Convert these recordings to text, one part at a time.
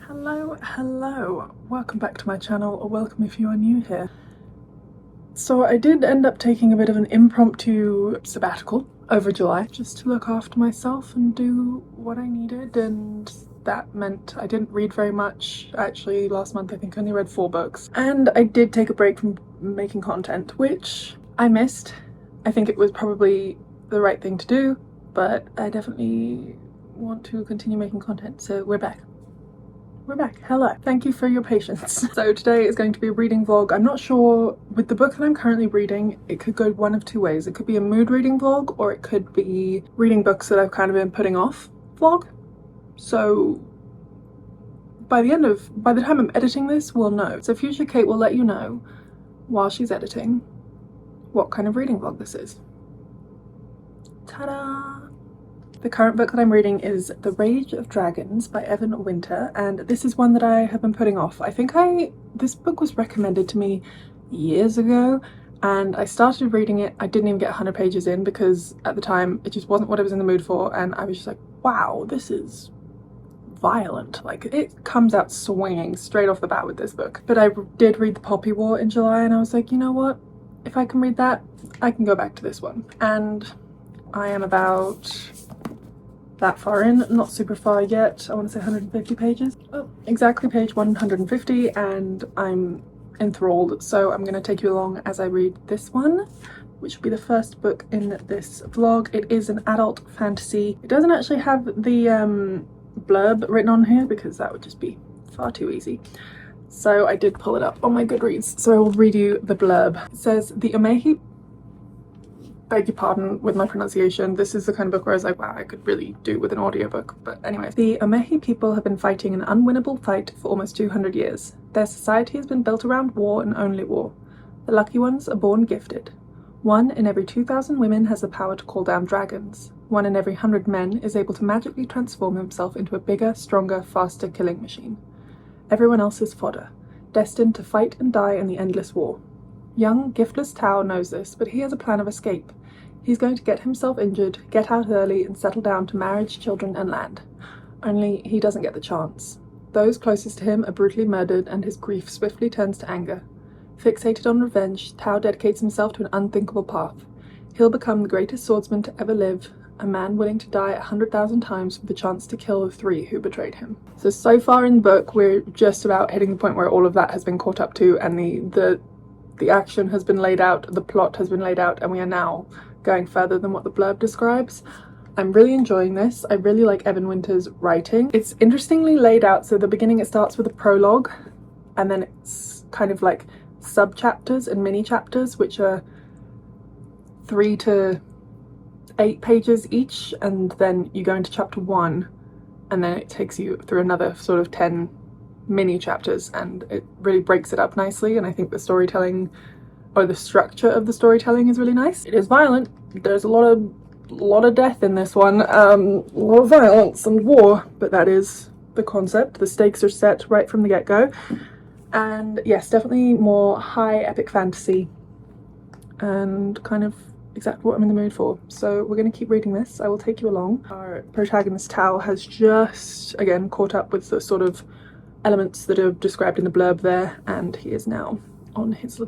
Hello, welcome back to my channel, or welcome if you are new here. So I did end up taking a bit of an impromptu sabbatical over July, just to look after myself and do what I needed, and that meant I didn't read very much. Actually, last month I think I only read 4 books, and I did take a break from making content, which I missed. I think it was probably the right thing to do, but I definitely want to continue making content, so we're back. Hello. Thank you for your patience. So today is going to be a reading vlog. I'm not sure, with the book that I'm currently reading, it could go one of 2 ways. It could be a mood reading vlog, or it could be reading books that I've kind of been putting off vlog. So by the time I'm editing this, we'll know. So future Kate will let you know while she's editing what kind of reading vlog this is. Ta-da! The current book that I'm reading is The Rage of Dragons by Evan Winter, and this is one that I have been putting off. This book was recommended to me years ago, and I started reading it. I didn't even get 100 pages in because at the time it just wasn't what I was in the mood for, and I was just like, wow, this is violent. Like, it comes out swinging straight off the bat with this book. But I did read The Poppy War in July, and I was like, you know what? If I can read that, I can go back to this one. And I am about that far in, not super far yet. I want to say 150 pages. Oh, exactly page 150, and I'm enthralled. So I'm going to take you along as I read this one, which will be the first book in this vlog. It is an adult fantasy. It doesn't actually have the blurb written on here because that would just be far too easy. So I did pull it up on my Goodreads, so I will read you the blurb. It says, the Omehi, beg your pardon with my pronunciation, this is the kind of book where I was like, wow, I could really do with an audiobook. But anyway, the Omehi people have been fighting an unwinnable fight for almost 200 years. Their society has been built around war and only war. The lucky ones are born gifted. 1 in every 2,000 women has the power to call down dragons. 1 in every 100 men is able to magically transform himself into a bigger, stronger, faster killing machine. Everyone else is fodder, destined to fight and die in the endless war. Young, giftless Tao knows this, but he has a plan of escape. He's going to get himself injured, get out early, and settle down to marriage, children, and land. Only he doesn't get the chance. Those closest to him are brutally murdered, and his grief swiftly turns to anger. Fixated on revenge, Tao dedicates himself to an unthinkable path. He'll become the greatest swordsman to ever live, a man willing to die 100,000 times for the chance to kill the 3 who betrayed him. So far in the book, we're just about hitting the point where all of that has been caught up to, and the action has been laid out, the plot has been laid out, and we are now going further than what the blurb describes. I'm really enjoying this. I really like Evan Winter's writing. It's interestingly laid out, so the beginning it starts with a prologue, and then it's kind of like sub-chapters and mini-chapters, which are 3 to 8 pages each, and then you go into chapter 1, and then it takes you through another sort of 10 mini-chapters, and it really breaks it up nicely, and I think the storytelling, or the structure of the storytelling, is really nice. It is violent. There's a lot of death in this one, a lot of violence and war, but that is the concept. The stakes are set right from the get-go, and yes, definitely more high epic fantasy and kind of exactly what I'm in the mood for. So we're going to keep reading this. I will take you along. Our protagonist Tao has just again caught up with the sort of elements that are described in the blurb there, and he is now on his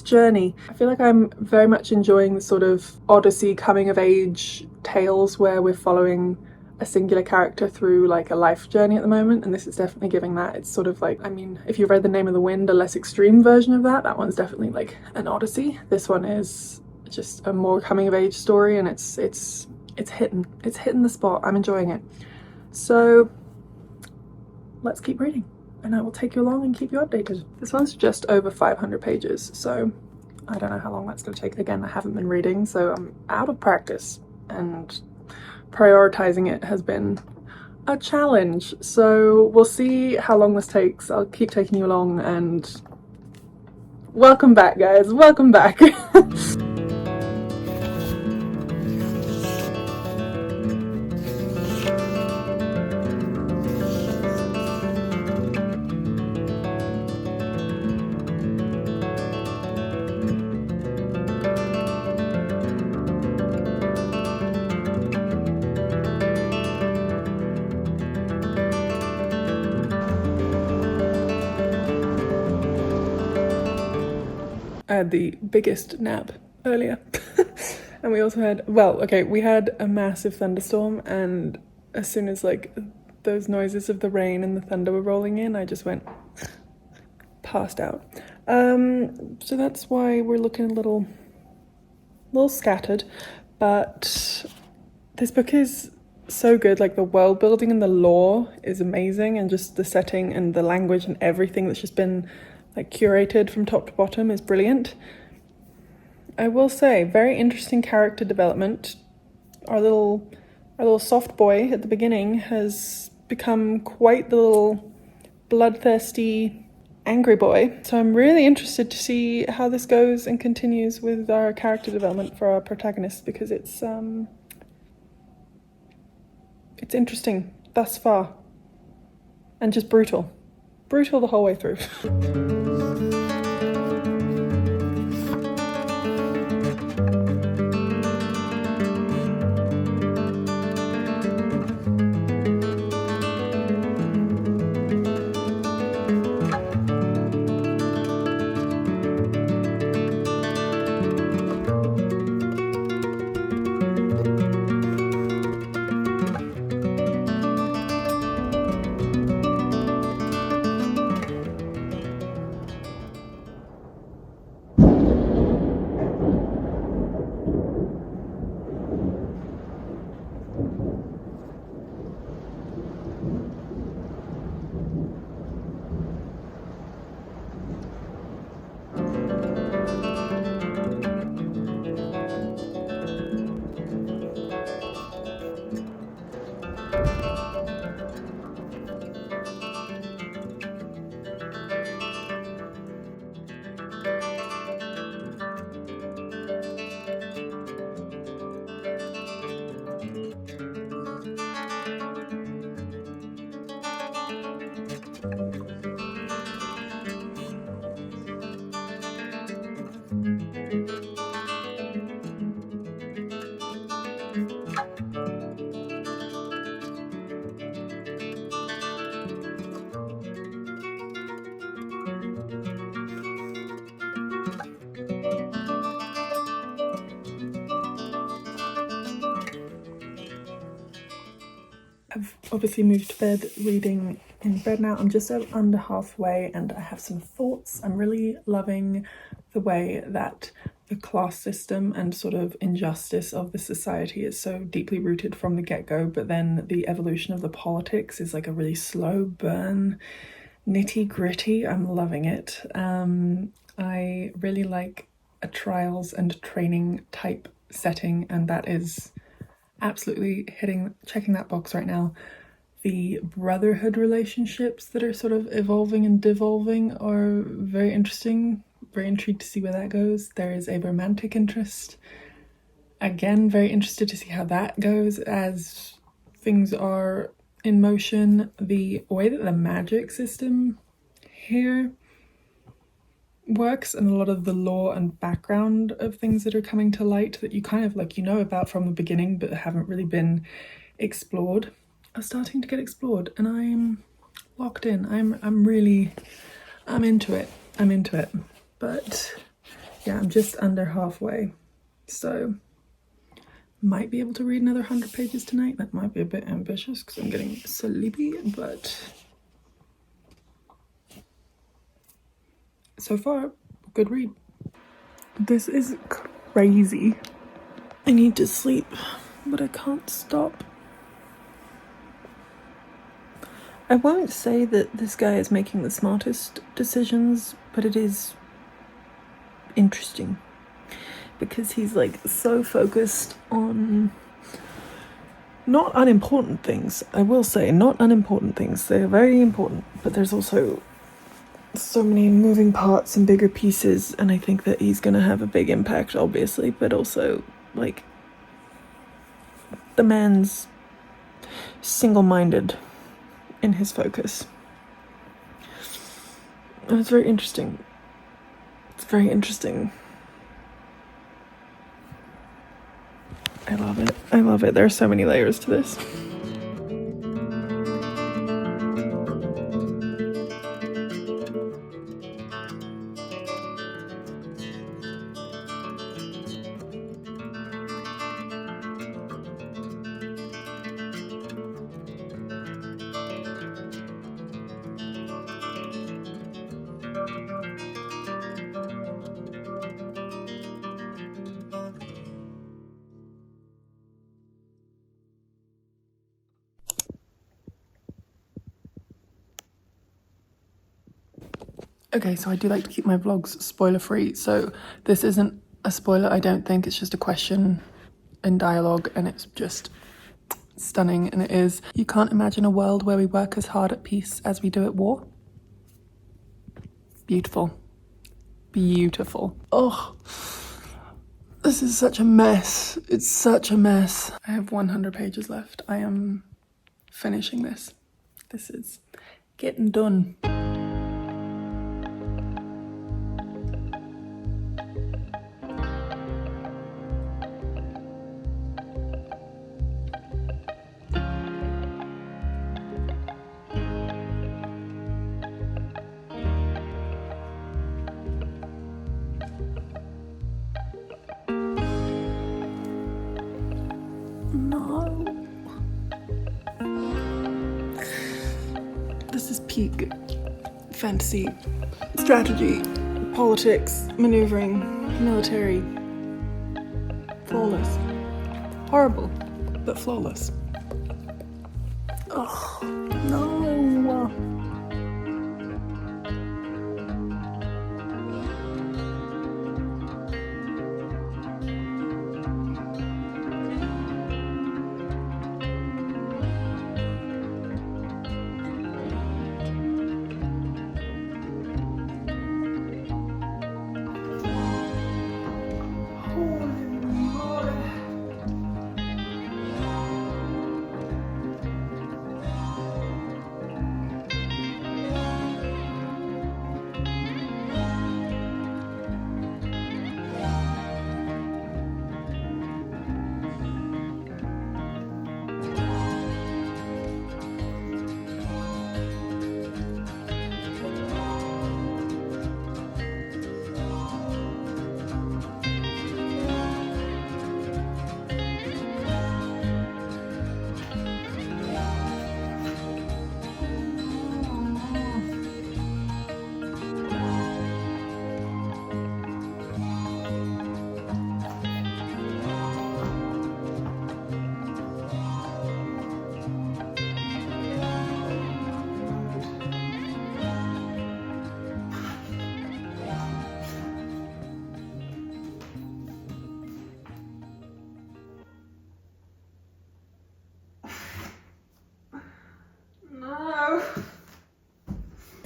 journey. I feel like I'm very much enjoying the sort of Odyssey coming of age tales where we're following a singular character through like a life journey at the moment, and this is definitely giving that. It's sort of like, I mean, if you've read The Name of the Wind, a less extreme version of that one's definitely like an Odyssey. This one is just a more coming of age story, and it's hitting the spot. I'm enjoying it. So let's keep reading, and I will take you along and keep you updated. This one's just over 500 pages, so I don't know how long that's going to take. Again, I haven't been reading, so I'm out of practice, and prioritizing it has been a challenge. So we'll see how long this takes. I'll keep taking you along, and welcome back, guys. Welcome back. had the biggest nap earlier. And we also had, well, okay, we had a massive thunderstorm, and as soon as like those noises of the rain and the thunder were rolling in, I just went passed out. So that's why we're looking a little scattered, but this book is so good. Like, the world building and the lore is amazing, and just the setting and the language and everything that's just been like curated from top to bottom is brilliant. I will say, very interesting character development. Our little soft boy at the beginning has become quite the little bloodthirsty, angry boy. So I'm really interested to see how this goes and continues with our character development for our protagonist, because it's interesting thus far, and just brutal the whole way through. I've obviously moved to bed, reading in bed now. I'm just under halfway and I have some thoughts. I'm really loving the way that the class system and sort of injustice of the society is so deeply rooted from the get-go, but then the evolution of the politics is like a really slow burn, nitty-gritty. I'm loving it. I really like a trials and training type setting, and that is absolutely checking that box right now. The brotherhood relationships that are sort of evolving and devolving are very interesting. Very intrigued to see where that goes. There is a romantic interest. Again, very interested to see how that goes as things are in motion. The way that the magic system here works, and a lot of the lore and background of things that are coming to light that you kind of like, you know about from the beginning but haven't really been explored, are starting to get explored, and I'm locked in. I'm into it. But yeah, I'm just under halfway, so might be able to read another 100 pages tonight. That might be a bit ambitious because I'm getting sleepy, but so far, good read. This is crazy. I need to sleep, but I can't stop. I won't say that this guy is making the smartest decisions, but it is interesting because he's like so focused on not unimportant things. I will say, not unimportant things. They're very important, but there's also so many moving parts and bigger pieces, and I think that he's gonna have a big impact, obviously, but also like the man's single-minded in his focus, and it's very interesting. It's very interesting. I love it. There are so many layers to this. Okay, so I do like to keep my vlogs spoiler free, so this isn't a spoiler, I don't think. It's just a question in dialogue, and it's just stunning, and it is: you can't imagine a world where we work as hard at peace as we do at war. Beautiful. Beautiful. Oh, this is such a mess. It's such a mess. I have 100 pages left. I am finishing this. This is getting done. No. This is peak fantasy, strategy, politics, maneuvering, military. Flawless. Horrible, but flawless. Oh, no.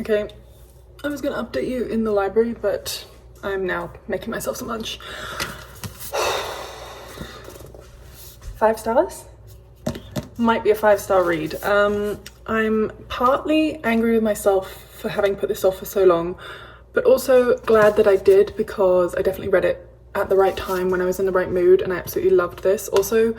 Okay, I was gonna update you in the library, but I'm now making myself some lunch. 5 stars? Might be a 5-star read. I'm partly angry with myself for having put this off for so long, but also glad that I did, because I definitely read it at the right time when I was in the right mood, and I absolutely loved this. Also,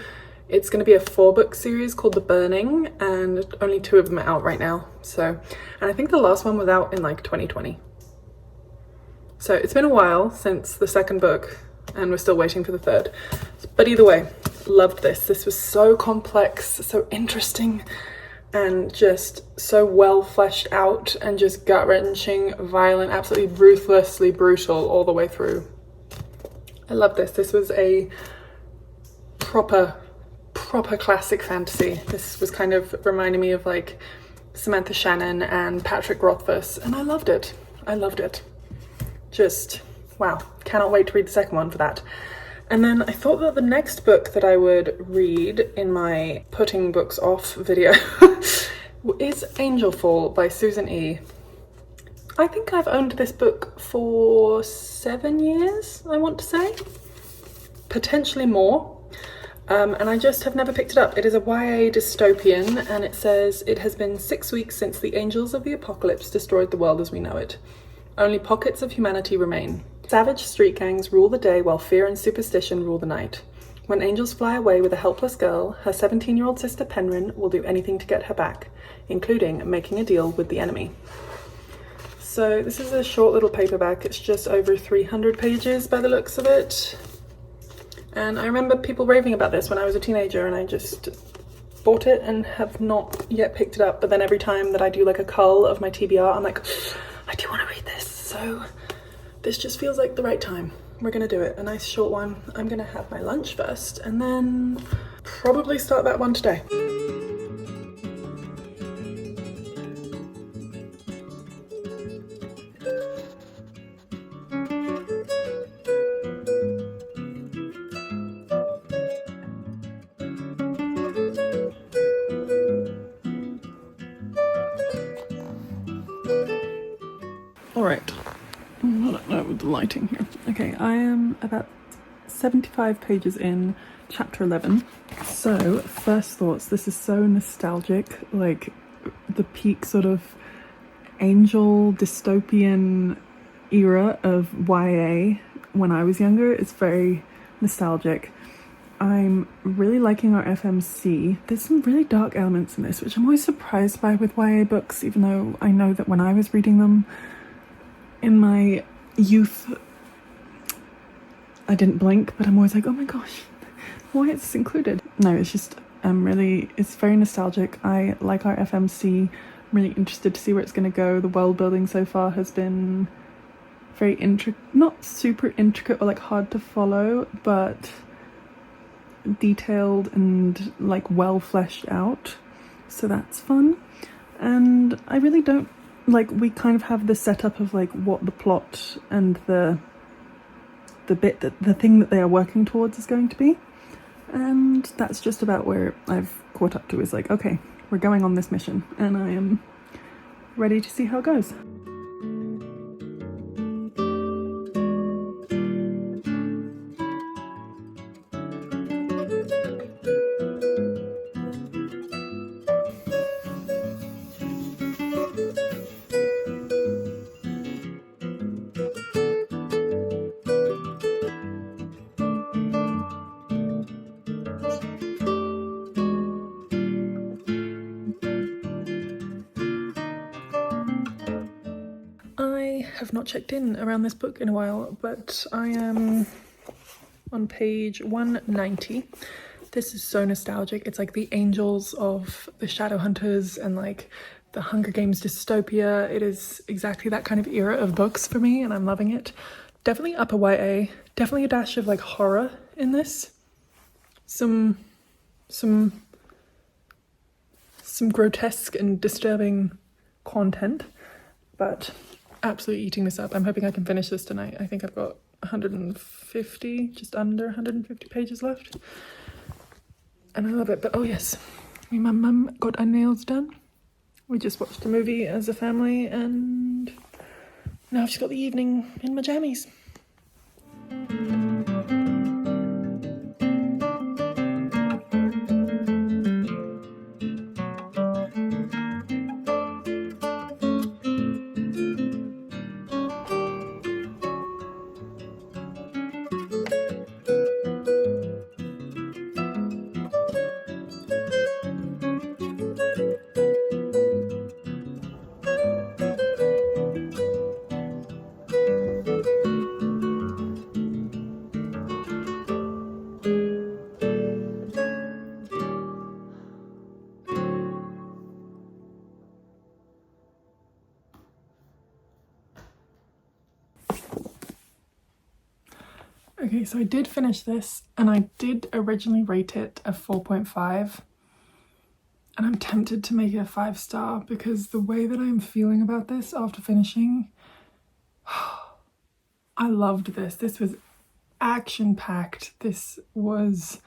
it's going to be a 4-book series called The Burning, and only 2 of them are out right now. So, and I think the last one was out in like 2020. So it's been a while since the 2nd book, and we're still waiting for the 3rd. But either way, loved this. This was so complex, so interesting, and just so well fleshed out, and just gut-wrenching, violent, absolutely ruthlessly brutal all the way through. I love this. This was a proper classic fantasy. This was kind of reminding me of like Samantha Shannon and Patrick Rothfuss, and I loved it. I loved it. Just wow, cannot wait to read the 2nd one for that. And then I thought that the next book that I would read in my putting books off video is Angelfall by Susan E. I think I've owned this book for 7 years, I want to say, potentially more. And I just have never picked it up. It is a YA dystopian, and it says, it has been 6 weeks since the angels of the apocalypse destroyed the world as we know it. Only pockets of humanity remain. Savage street gangs rule the day while fear and superstition rule the night. When angels fly away with a helpless girl, her 17-year-old sister Penryn will do anything to get her back, including making a deal with the enemy. So this is a short little paperback. It's just over 300 pages by the looks of it. And I remember people raving about this when I was a teenager, and I just bought it and have not yet picked it up. But then every time that I do like a cull of my TBR, I'm like, I do want to read this. So this just feels like the right time. We're gonna do it, a nice short one. I'm gonna have my lunch first and then probably start that one today. the lighting here. Okay, I am about 75 pages in, chapter 11. So, first thoughts, this is so nostalgic, like the peak sort of angel dystopian era of YA when I was younger. It's very nostalgic. I'm really liking our FMC. There's some really dark elements in this, which I'm always surprised by with YA books, even though I know that when I was reading them in my youth, I didn't blink, but I'm always like, oh my gosh, why is this included? No, it's just, it's very nostalgic. I like our FMC. I'm really interested to see where it's going to go. The world building so far has been very intricate, not super intricate or like hard to follow, but detailed and like well fleshed out, so that's fun. And I really don't like, we kind of have the setup of like what the plot and the bit that the thing that they are working towards is going to be, and that's just about where I've caught up to, is like, okay, we're going on this mission and I am ready to see how it goes. I have not checked in around this book in a while, but I am on page 190. This is so nostalgic. It's like the angels of the Shadowhunters and like the Hunger Games dystopia. It is exactly that kind of era of books for me, and I'm loving it. Definitely upper YA. Definitely a dash of like horror in this. Some grotesque and disturbing content, but absolutely eating this up. I'm hoping I can finish this tonight. I think I've got 150, just under 150 pages left. And I love it. But oh yes, me and my mum got our nails done. We just watched a movie as a family, and now I've just got the evening in my jammies. Okay, so I did finish this, and I did originally rate it a 4.5, and I'm tempted to make it a 5-star because the way that I'm feeling about this after finishing, I loved this. This was action-packed. This was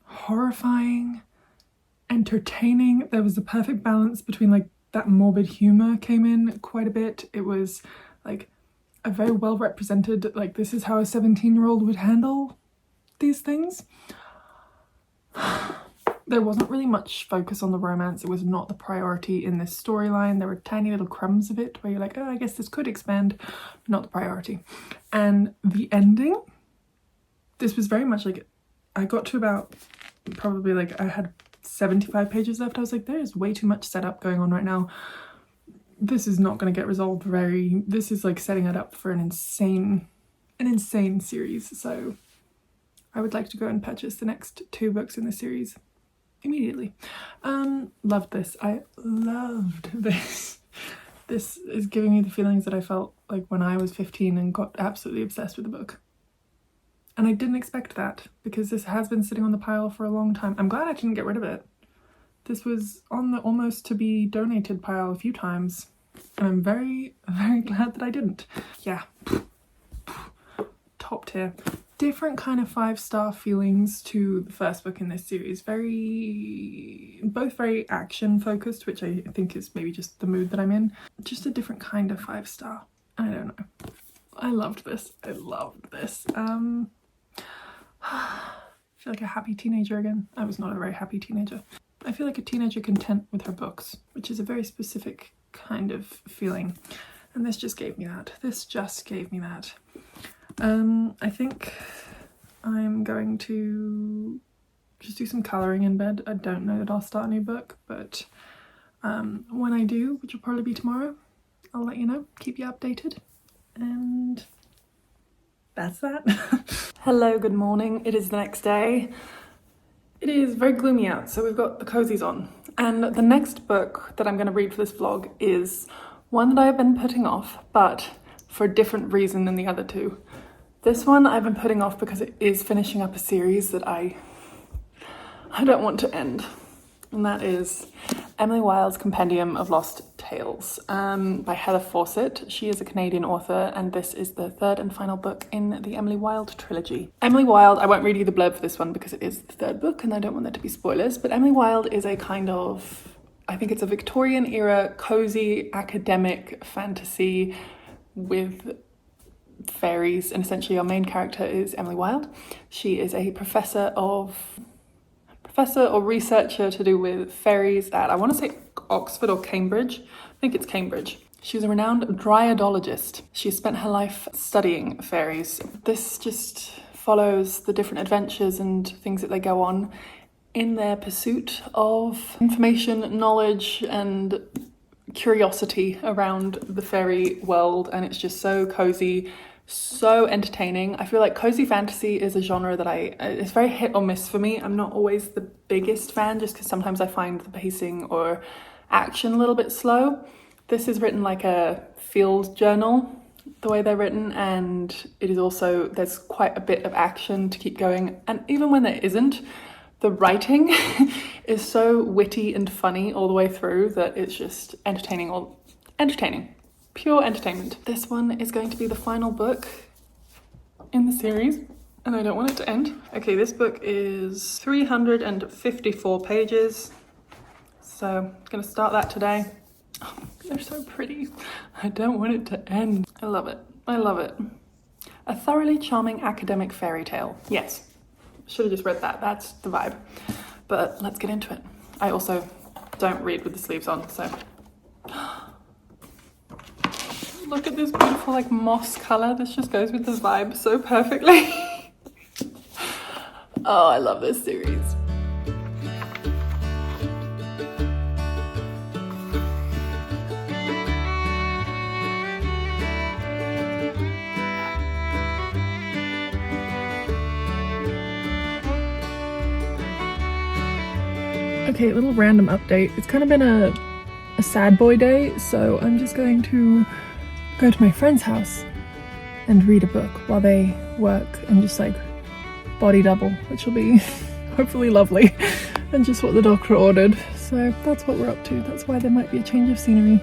horrifying, entertaining. There was the perfect balance between like that morbid humor came in quite a bit. It was like a very well represented, like this is how a 17-year-old would handle these things. There wasn't really much focus on the romance. It was not the priority in this storyline. There were tiny little crumbs of it where you're like, oh, I guess this could expand, not the priority. And the ending, this was very much like, I got to about probably like, I had 75 pages left. I was like, there is way too much setup going on right now. This is not going to get resolved this is like setting it up for an insane series. So I would like to go and purchase the next 2 books in the series immediately. Loved this. I loved this. This is giving me the feelings that I felt like when I was 15 and got absolutely obsessed with the book. And I didn't expect that because this has been sitting on the pile for a long time. I'm glad I didn't get rid of it. This was on the almost to be donated pile a few times, and I'm very, very glad that I didn't. Yeah, top tier. Different kind of 5-star feelings to the first book in this series. Both very action focused, which I think is maybe just the mood that I'm in. Just a different kind of 5-star. I don't know. I loved this. I loved this. I feel like a happy teenager again. I was not a very happy teenager. I feel like a teenager content with her books, which is a very specific kind of feeling. And this just gave me that. This just gave me that. I think I'm going to just do some colouring in bed. I don't know that I'll start a new book, but when I do, which will probably be tomorrow, I'll let you know, keep you updated, and that's that. Hello, good morning. It is the next day. It is very gloomy out, so we've got the cozies on. And the next book that I'm going to read for this vlog is one that I've been putting off, but for a different reason than the other two. This one I've been putting off because it is finishing up a series that I don't want to end. And that is Emily Wilde's Compendium of Lost Tales by Heather Fawcett. She is a Canadian author, and this is the third and final book in the Emily Wilde trilogy. Emily Wilde, I won't read you the blurb for this one because it is the third book and I don't want there to be spoilers, but Emily Wilde is a kind of, I think it's a Victorian era cozy academic fantasy with fairies, and essentially our main character is Emily Wilde. She is a professor or researcher to do with fairies at, I want to say Oxford or Cambridge. I think it's Cambridge. She's a renowned dryadologist. She spent her life studying fairies. This just follows the different adventures and things that they go on in their pursuit of information, knowledge, and curiosity around the fairy world, and it's just so cozy, so entertaining. I feel like cozy fantasy is a genre that it's very hit or miss for me. I'm not always the biggest fan, just because sometimes I find the pacing or action a little bit slow. This is written like a field journal, the way they're written, and it is also, there's quite a bit of action to keep going, and even when there isn't, the writing is so witty and funny all the way through that it's just entertaining. Pure entertainment. This one is going to be the final book in the series, and I don't want it to end. Okay, this book is 354 pages, so I'm gonna start that today. Oh, they're so pretty. I don't want it to end. I love it. I love it. A thoroughly charming academic fairy tale. Yes, should have just read that. That's the vibe. But let's get into it. I also don't read with the sleeves on, so. Look at this beautiful like moss color. This just goes with the vibe so perfectly. Oh, I love this series. Okay, little random update. It's kind of been a sad boy day, so I'm just going to go to my friend's house and read a book while they work and just like body double, which will be hopefully lovely, and just what the doctor ordered. So that's what we're up to. That's why there might be a change of scenery.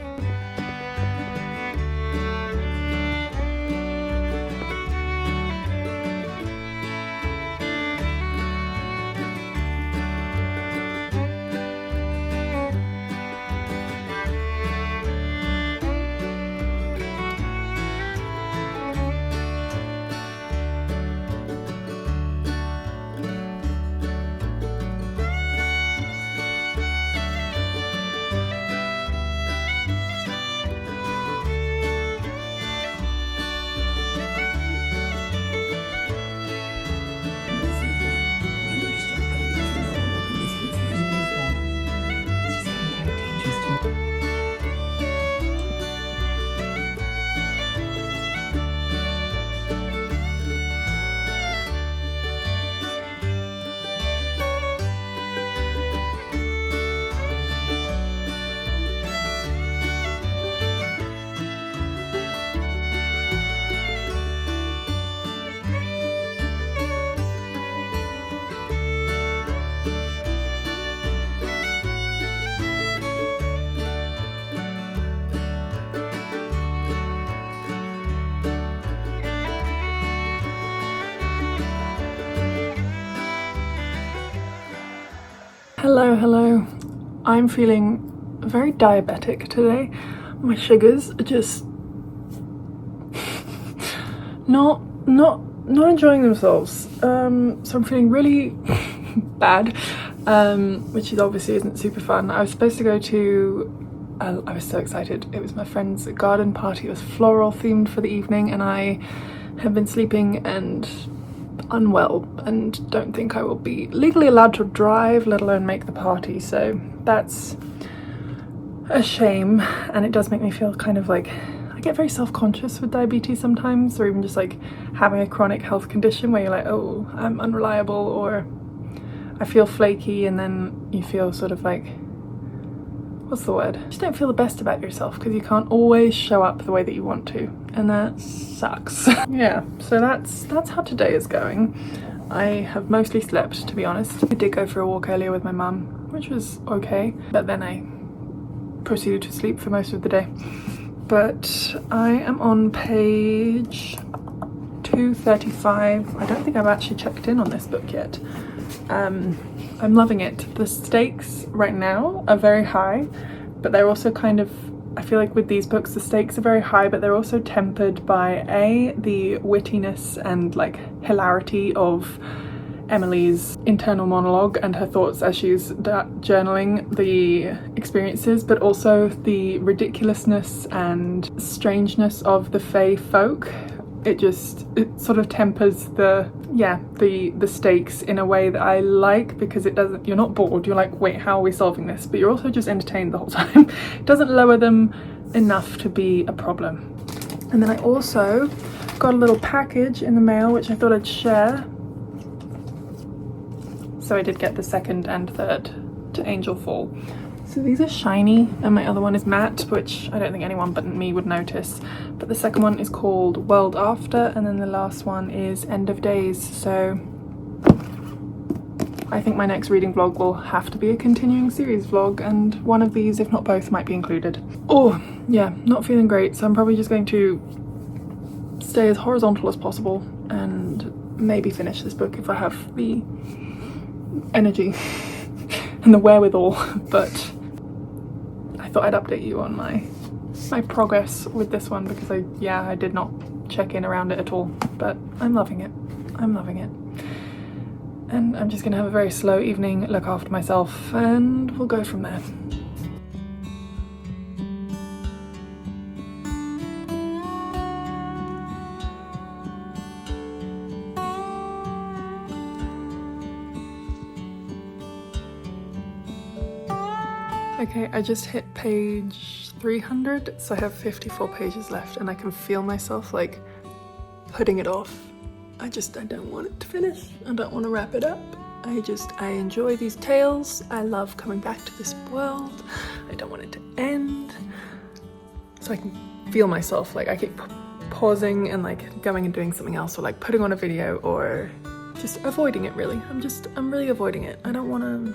Hello. I'm feeling very diabetic today. My sugars are just not enjoying themselves. So I'm feeling really bad, which obviously isn't super fun. I was supposed to go to I was so excited. It was my friend's garden party. It was floral themed for the evening, and I have been sleeping and unwell and don't think I will be legally allowed to drive, let alone make the party. So that's a shame, and it does make me feel kind of like I get very self-conscious with diabetes sometimes, or even just like having a chronic health condition where you're like, oh, I'm unreliable, or I feel flaky, and then you feel sort of like, what's the word? You just don't feel the best about yourself because you can't always show up the way that you want to, and that sucks. Yeah, so that's how today is going. I have mostly slept, to be honest. I did go for a walk earlier with my mum, which was okay, but then I proceeded to sleep for most of the day. But I am on page 235. I don't think I've actually checked in on this book yet. I'm loving it. The stakes right now are very high, but they're also kind of, I feel like with these books the stakes are very high, but they're also tempered by the wittiness and like hilarity of Emily's internal monologue and her thoughts as she's journaling the experiences, but also the ridiculousness and strangeness of the Fae folk. It sort of tempers the stakes in a way that I like, because it doesn't, you're not bored, you're like, wait, how are we solving this? But you're also just entertained the whole time. It doesn't lower them enough to be a problem. And then I also got a little package in the mail which I thought I'd share. So I did get the second and third to Angelfall. So these are shiny and my other one is matte, which I don't think anyone but me would notice. But the second one is called World After, and then the last one is End of Days. So I think my next reading vlog will have to be a continuing series vlog, and one of these, if not both, might be included. Oh yeah, not feeling great, so I'm probably just going to stay as horizontal as possible and maybe finish this book if I have the energy and the wherewithal. But I thought I'd update you on my progress with this one, because I did not check in around it at all, but I'm loving it. I'm loving it. And I'm just gonna have a very slow evening, look after myself, and we'll go from there. Okay, I just hit page 300, so I have 54 pages left, and I can feel myself like putting it off. I don't want it to finish. I don't want to wrap it up. I enjoy these tales. I love coming back to this world. I don't want it to end. So I can feel myself, like I keep pausing and like going and doing something else, or like putting on a video, or just avoiding it really. I'm really avoiding it. I don't wanna.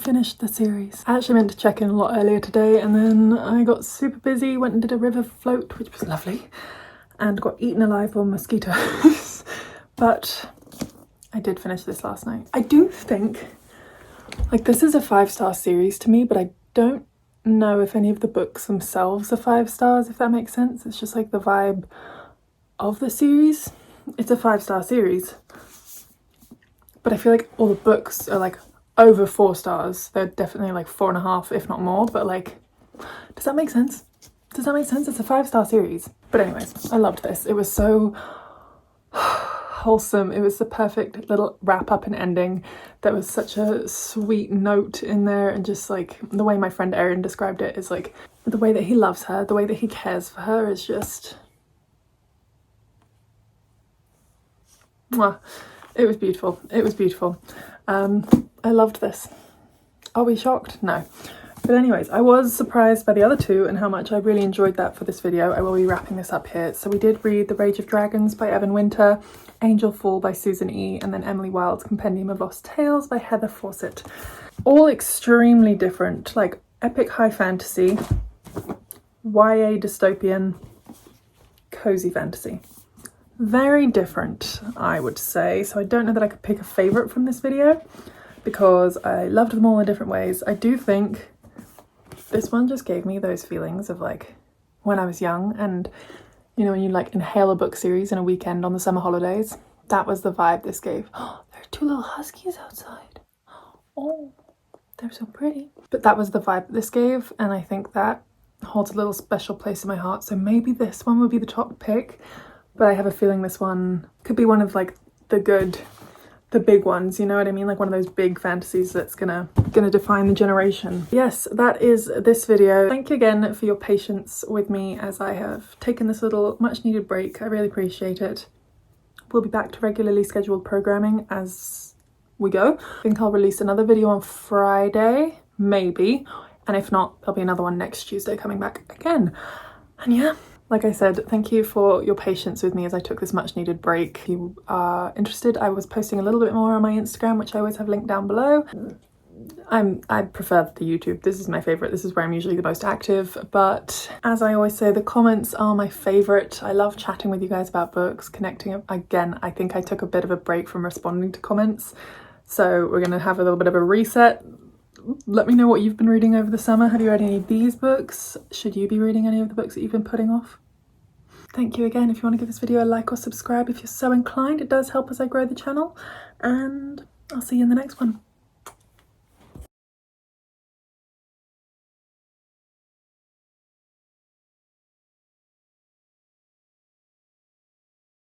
Finished the series. I actually meant to check in a lot earlier today, and then I got super busy, went and did a river float, which was lovely, and got eaten alive by mosquitoes. But I did finish this last night. I do think, like, this is a 5-star series to me, but I don't know if any of the books themselves are 5 stars, if that makes sense. It's just like the vibe of the series. It's a 5-star series, but I feel like all the books are like over 4 stars. They're definitely like 4.5, if not more, but like, does that make sense? Does that make sense? It's a 5-star series. But anyways, I loved this. It was so wholesome. It was the perfect little wrap up and ending. There was such a sweet note in there, and just like the way my friend Erin described it is like the way that he loves her, the way that he cares for her is just mwah. It was beautiful. It was beautiful. I loved this. Are we shocked? No. But anyways, I was surprised by the other two and how much I really enjoyed that for this video. I will be wrapping this up here. So we did read The Rage of Dragons by Evan Winter, Angelfall by Susan E, and then Emily Wilde's Compendium of Lost Tales by Heather Fawcett. All extremely different, like epic high fantasy, YA dystopian, cozy fantasy. Very different, I would say. So I don't know that I could pick a favourite from this video because I loved them all in different ways. I do think this one just gave me those feelings of like when I was young, and you know, when you like inhale a book series in a weekend on the summer holidays. That was the vibe this gave. Oh, there are 2 little huskies outside. Oh, they're so pretty. But that was the vibe this gave, and I think that holds a little special place in my heart. So maybe this one would be the top pick, but I have a feeling this one could be one of like the big ones, you know what I mean? Like one of those big fantasies that's gonna define the generation. Yes, that is this video. Thank you again for your patience with me as I have taken this little much needed break. I really appreciate it. We'll be back to regularly scheduled programming as we go. I think I'll release another video on Friday, maybe. And if not, there'll be another one next Tuesday coming back again. And yeah, like I said, thank you for your patience with me as I took this much needed break. If you are interested, I was posting a little bit more on my Instagram, which I always have linked down below. I prefer the YouTube. This is my favorite. This is where I'm usually the most active. But as I always say, the comments are my favorite. I love chatting with you guys about books, connecting. Again, I think I took a bit of a break from responding to comments. So we're going to have a little bit of a reset. Let me know what you've been reading over the summer. Have you read any of these books? Should you be reading any of the books that you've been putting off? Thank you again. If you want to give this video a like or subscribe if you're so inclined, it does help as I grow the channel. And I'll see you in the next one.